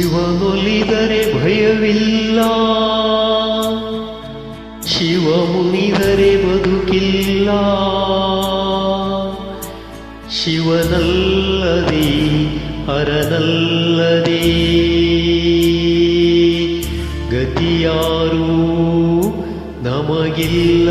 ಶಿವನೊಲಿದರೆ ಭಯವಿಲ್ಲ, ಶಿವ ಮುನಿದರೆ ಬದುಕಿಲ್ಲ. ಶಿವನಲ್ಲದೆ ಹರನಲ್ಲದೆ ಗತಿಯಾರೂ ನಮಗಿಲ್ಲ.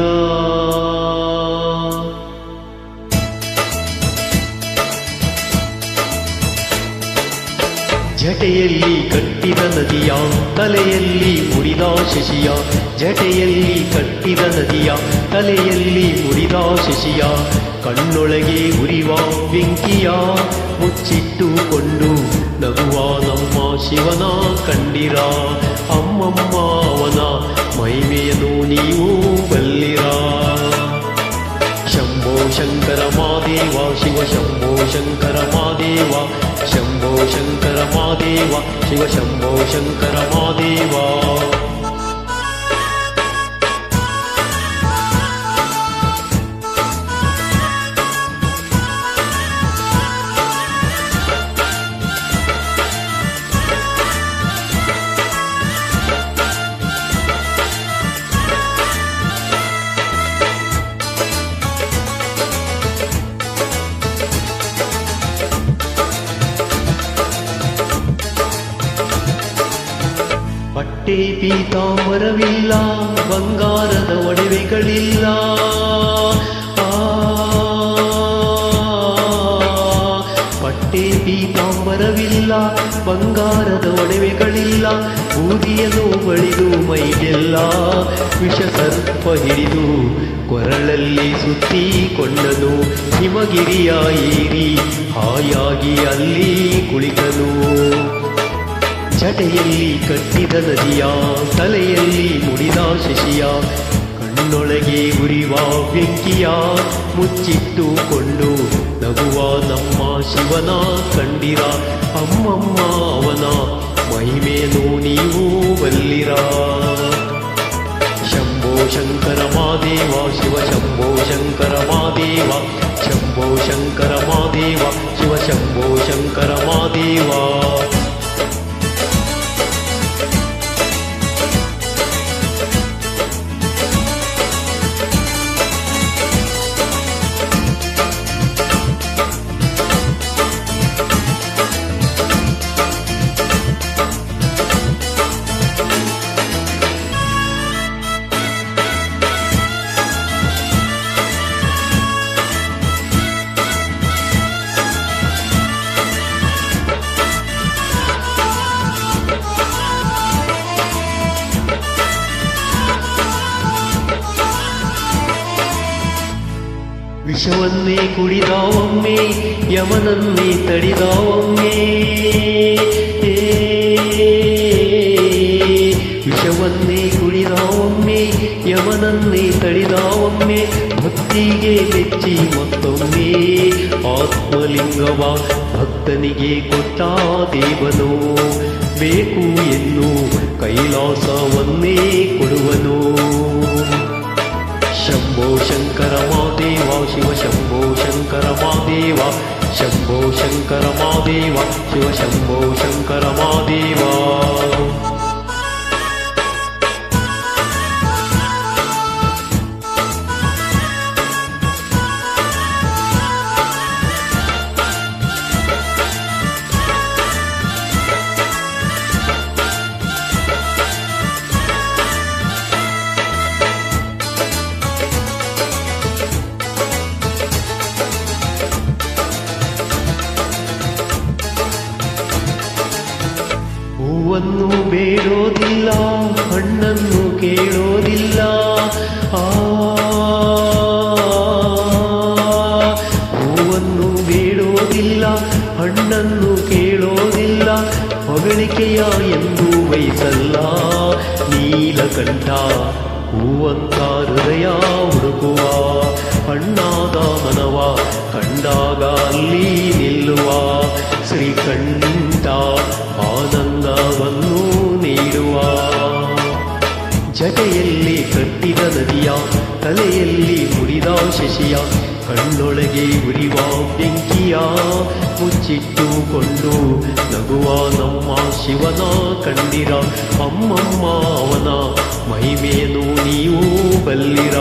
ಜಟೆಯಲ್ಲಿ ಕಟ್ಟಿದ ನದಿಯ, ತಲೆಯಲ್ಲಿ ಮುಡಿದ ಶಶಿಯ. ಜಟೆಯಲ್ಲಿ ಕಟ್ಟಿದ ನದಿಯ, ತಲೆಯಲ್ಲಿ ಮುಡಿದ ಶಶಿಯ. ಕಣ್ಣೊಳಗೆ ಉರಿವ ಬೆಂಕಿಯ ಮುಚ್ಚಿಟ್ಟುಕೊಂಡು ನಗುವ ನಮ್ಮ ಶಿವನ ಕಂಡಿರ. ಅಮ್ಮಮ್ಮ ಅವನ ಮಹಿಮೆಯನ್ನು ನೀವು ಬಲ್ಲಿರ. ಶಂಭೋ ಶಂಕರ ಮಾದೇವ, ಶಿವ ಶಂಭೋ ಶಂಕರ ಮಾದೇವ. ಶಂಭೋ ಶಂಕರ ಮಾದೇವ, ಶಿವ ಶಂಭೋ ಶಂಕರ ಮಾದೇವ. ಪಟ್ಟೆ ಪೀತಾಂಬರವಿಲ್ಲ, ಬಂಗಾರದ ಒಡವೆಗಳಿಲ್ಲ. ಪಟ್ಟೆ ಪೀತಾಂಬರವಿಲ್ಲ, ಬಂಗಾರದ ಒಡವೆಗಳಿಲ್ಲ. ಬೂದಿಯನ್ನು ಬಳಿದು ಮೈಗೆಲ್ಲ ವಿಷ ಸರ್ಪ ಹಿಡಿದು ಕೊರಳಲ್ಲಿ ಸುತ್ತಿಕೊಂಡನು. ಹಿಮಗಿರಿಯ ಏರಿ ಹಾಯಾಗಿ ಅಲ್ಲಿ ಕುಳಿತನು. ಜಟೆಯಲ್ಲಿ ಕಟ್ಟಿದ ನದಿಯ, ತಲೆಯಲ್ಲಿ ಮುಡಿದ ಶಶಿಯ. ಕಣ್ಣೊಳಗೆ ಉರಿವ ಬೆಂಕಿಯ ಮುಚ್ಚಿಟ್ಟುಕೊಂಡು ನಗುವ ನಮ್ಮ ಶಿವನ ಕಂಡಿರ. ಅಮ್ಮಮ್ಮ ಅವನ ಮಹಿಮೆಯನ್ನು ನೀವು ಬಲ್ಲಿರ. ಶಂಭೋ ಶಂಕರ ಮಾದೇವ, ಶಿವ ಶಂಭೋ ಶಂಕರ ಮಾದೇವ. ಶಂಭೋ ಶಂಕರ ಮಾದೇವ, ಶಿವ ಶಂಭೋ ಶಂಕರ ಮಾದೇವ. ವಿಷವನ್ನೇ ಕುಡಿದ ಒಮ್ಮೆ, ಯಮನನ್ನೇ ತಡಿದ ಒಮ್ಮೆ. ವಿಷವನ್ನೇ ಕುಡಿದ ಒಮ್ಮೆ, ಯಮನನ್ನೇ ತಡಿದ ಒಮ್ಮೆ. ಭಕ್ತಿಗೆ ಮೆಚ್ಚಿ ಮತ್ತೊಮ್ಮೆ ಆತ್ಮಲಿಂಗವ ಭಕ್ತನಿಗೆ ಕೊಟ್ಟ ದೇವನು. ಬೇಕು ಎನ್ನು ಕೈಲಾಸವನ್ನೇ ಕೊಡುವನು. ಶಂಭೋ ಶಂಕರ ಮಾದೇವ, ಶಿವ ಶಂಭೋ ಶಂಕರ ಮಾದೇವ. ಶಂಭೋ ಶಂಕರ ಮಾದೇವ, ಶಿವ ಶಂಭೋ ಶಂಕರ ಮಾದೇವ. ಹೂವನ್ನು ಬೇಡೋದಿಲ್ಲ, ಹಣ್ಣನ್ನು ಕೇಳೋದಿಲ್ಲ. ಹೂವನ್ನು ಬೇಡೋದಿಲ್ಲ, ಹಣ್ಣನ್ನು ಕೇಳೋದಿಲ್ಲ. ಹೊಗಳಿಕೆಯ ಎಂದು ಬಯಸಲ್ಲ ನೀಲಕಂಠ. ಹೂವಂತ ಹೃದಯ ಹುಡುಕುವ, ಹಣ್ಣಾದ ಮನವ ಕಂಡಾಗ ಅಲ್ಲಿ ನಿಲ್ಲುವ ಶ್ರೀಕಂಠ ಆನಂದವನ್ನು ನೀಡುವ. ಜಟೆಯಲ್ಲಿ ಕಟ್ಟಿದ ನದಿಯ, ತಲೆಯಲ್ಲಿ ಮುಡಿದ ಶಶಿಯ. ಕಣ್ಣೊಳಗೆ ಉರಿವ ಬೆಂಕಿಯ ಮುಚ್ಚಿಟ್ಟುಕೊಂಡು ನಗುವ ನಮ್ಮ ಶಿವನ ಕಂಡಿರ ಅಮ್ಮಮ್ಮ ಅವನ ಮಹಿಮೆಯನ್ನು ನೀವು ಬಲ್ಲಿರ